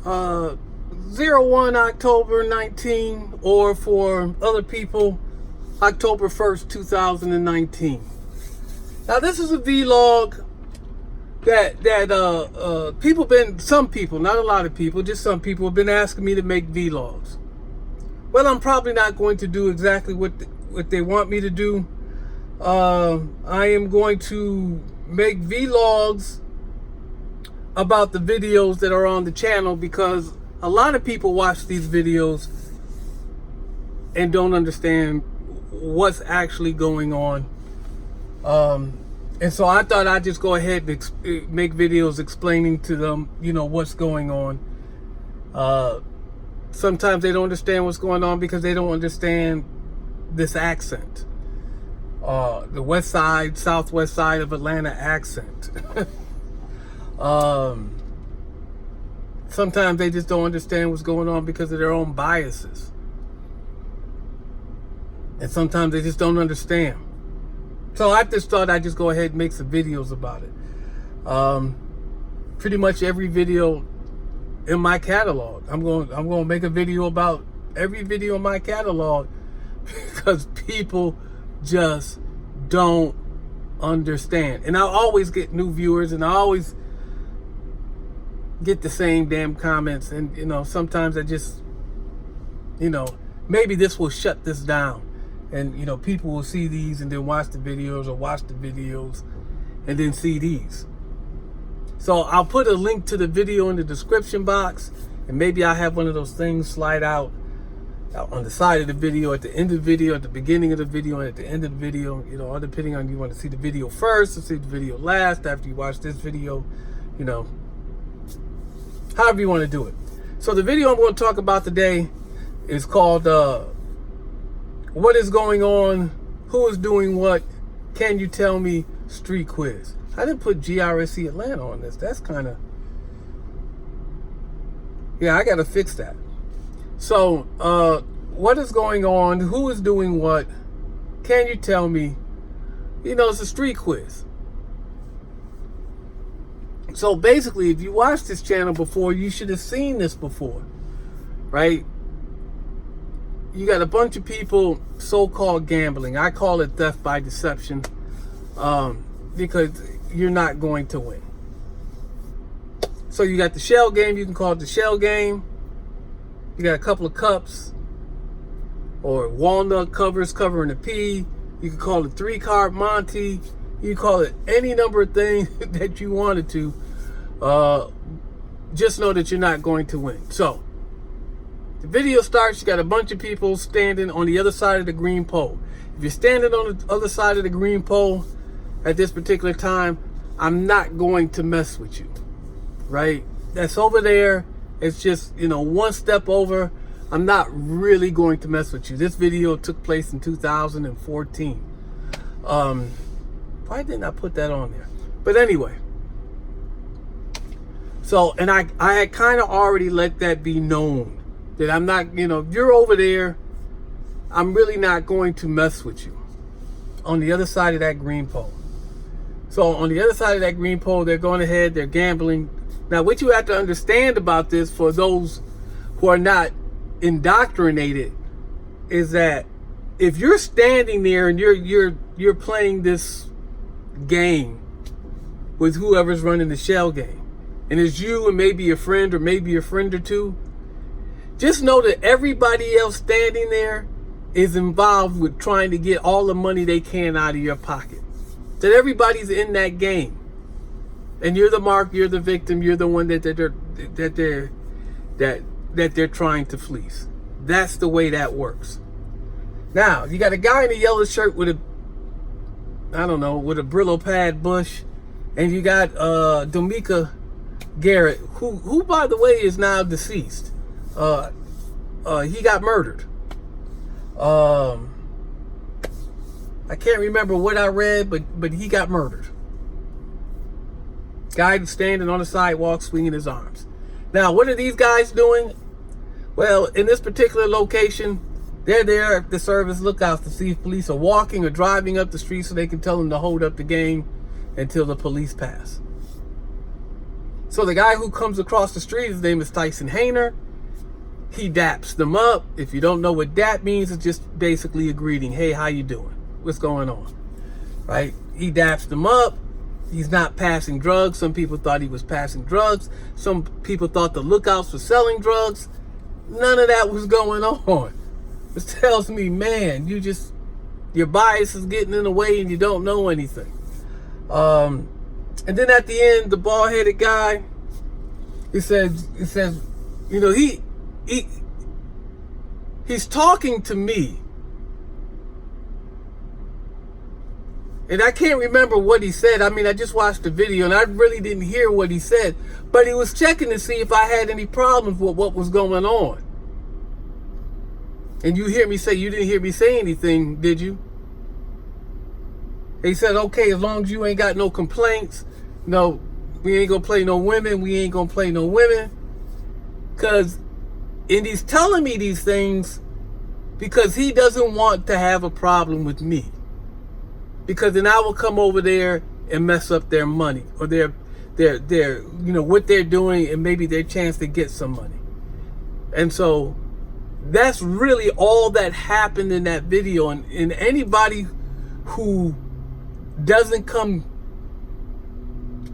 01 October 19, or for other people, October 1st, 2019. Now this is a vlog that some people, not a lot of people, just some people have been asking me to make vlogs. Well, I'm probably not going to do exactly what they want me to do. I am going to make vlogs about the videos that are on the channel, because a lot of people watch these videos and don't understand what's actually going on. And so I thought I'd just go ahead and make videos explaining to them, what's going on. Sometimes they don't understand what's going on because they don't understand this accent. The west side, southwest side of Atlanta accent. Sometimes they just don't understand what's going on because of their own biases. And sometimes they just don't understand. So I just thought I'd just go ahead and make some videos about it. Pretty much every video in my catalog, I'm going to make a video about every video in my catalog, because people just don't understand. And I always get new viewers, and I always get the same damn comments. And sometimes I just, maybe this will shut this down. And, people will see these and then watch the videos, or watch the videos and then see these. So I'll put a link to the video in the description box, and maybe I'll have one of those things slide out on the side of the video, at the end of the video, at the beginning of the video, and at the end of the video, all depending on you want to see the video first or see the video last after you watch this video, however you want to do it. So the video I'm going to talk about today is called What is Going On? Who is Doing What? Can You Tell Me? Street Quiz. I didn't put GRSE Atlanta on this. That's kind of... yeah, I got to fix that. So, what is going on? Who is doing what? Can you tell me? It's a street quiz. So basically, if you watched this channel before, you should have seen this before, right? You got a bunch of people so-called gambling. I call it theft by deception, because you're not going to win. So you got the shell game. You can call it the shell game. You got a couple of cups or walnut covers covering a P. You can call it 3-card Monty. You can call it any number of things that you wanted to. Just know that you're not going to win. So the video starts. You got a bunch of people standing on the other side of the green pole. If you're standing on the other side of the green pole at this particular time, I'm not going to mess with you, right? That's over there. It's just, one step over. I'm not really going to mess with you. This video took place in 2014. Why didn't I put that on there? But anyway. So, and I had kind of already let that be known, that I'm not, if you're over there, I'm really not going to mess with you on the other side of that green pole. So on the other side of that green pole, they're going ahead, they're gambling. Now, what you have to understand about this, for those who are not indoctrinated, is that if you're standing there and you're playing this game with whoever's running the shell game, and it's you and maybe a friend or maybe a friend or two, just know that everybody else standing there is involved with trying to get all the money they can out of your pocket. That everybody's in that game. And you're the mark, you're the victim, you're the one that they're trying to fleece. That's the way that works. Now, you got a guy in a yellow shirt with with a Brillo pad bush, and you got Domika Garrett, who by the way is now deceased. He got murdered. I can't remember what I read, but he got murdered. Guy standing on the sidewalk swinging his arms. Now, what are these guys doing? Well, in this particular location, they're there to serve as lookouts to see if police are walking or driving up the street so they can tell them to hold up the game until the police pass. So the guy who comes across the street, his name is Tyson Hayner. He daps them up. If you don't know what dap means, it's just basically a greeting. Hey, how you doing? What's going on? Right? He daps them up. He's not passing drugs. Some people thought he was passing drugs. Some people thought the lookouts were selling drugs. None of that was going on. This tells me, man, your bias is getting in the way and you don't know anything. And then at the end, the bald-headed guy, he says, you know, he's talking to me. And I can't remember what he said. I mean, I just watched the video and I really didn't hear what he said. But he was checking to see if I had any problems with what was going on. And you hear me say, you didn't hear me say anything, did you? He said, okay, as long as you ain't got no complaints, no, we ain't gonna play no women, we ain't gonna play no women. And he's telling me these things because he doesn't want to have a problem with me. Because then I will come over there and mess up their money or their you know, what they're doing and maybe their chance to get some money. And so that's really all that happened in that video. And anybody who doesn't come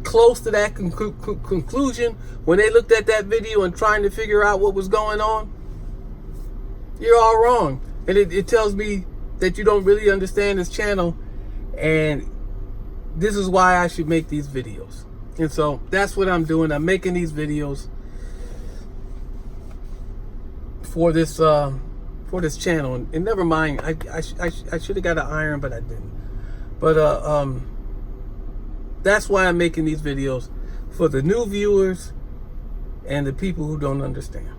close to that conclusion when they looked at that video and trying to figure out what was going on, you're all wrong. And it tells me that you don't really understand this channel. And this is why I should make these videos. And so that's what I'm doing. I'm making these videos for this channel. And never mind, I should have got an iron, but I didn't. But that's why I'm making these videos, for the new viewers and the people who don't understand.